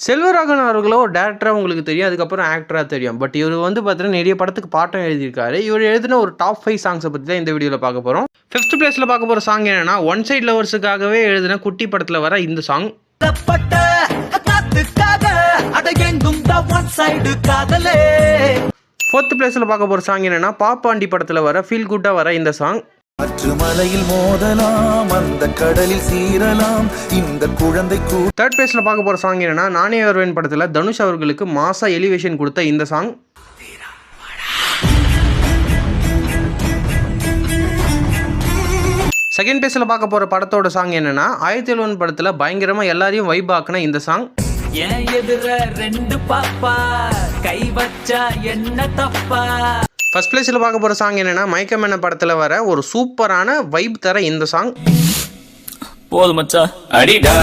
செல்வராகவன் அவர்களோ டேரக்டராக உங்களுக்கு தெரியும், அதுக்கப்புறம் ஆக்டராக தெரியும். பட் இவர் வந்து பார்த்தீங்கன்னா நிறைய படத்துக்கு பாட்டம் எழுதியிருக்காரு. இவர் எழுதின ஒரு டாப் 5 சாங்ஸை பற்றி தான் இந்த வீடியோவில் பார்க்க போகிறோம். 5th பிளேஸில் பார்க்க போகிற சாங் என்னன்னா, ஒன் சைட் லவர்ஸுக்காகவே எழுதின குட்டி படத்தில் வர இந்த சாங். 4th பிளேஸில் பார்க்க போகிற சாங் என்னன்னா, பாப்பாண்டி படத்தில் வர ஃபீல் குட்டாக வர இந்த சாங். மலையில் மோதலாம், அந்த கடலில் சீரலாம், இந்த குழந்தை. 3rd பிளேஸில் பார்க்க போகிற சாங் என்னன்னா, நானே வருவேன் படத்தில் தனுஷ் அவர்களுக்கு மாசா எலிவேஷன் கொடுத்த இந்த சாங். 2nd பிளேஸில் பார்க்க போகிற படத்தோட சாங் என்னன்னா, 1001 படத்தில் பயங்கரமாக எல்லாரையும் வைப் ஆக்குன இந்த சாங். ஃபர்ஸ்ட் பிளேஸில் பார்க்க போகிற சாங் என்னன்னா, மயக்கம் என்ன படத்தில் வர ஒரு சூப்பரான வைப் தர இந்த சாங். போதும் மச்சா அடிடா.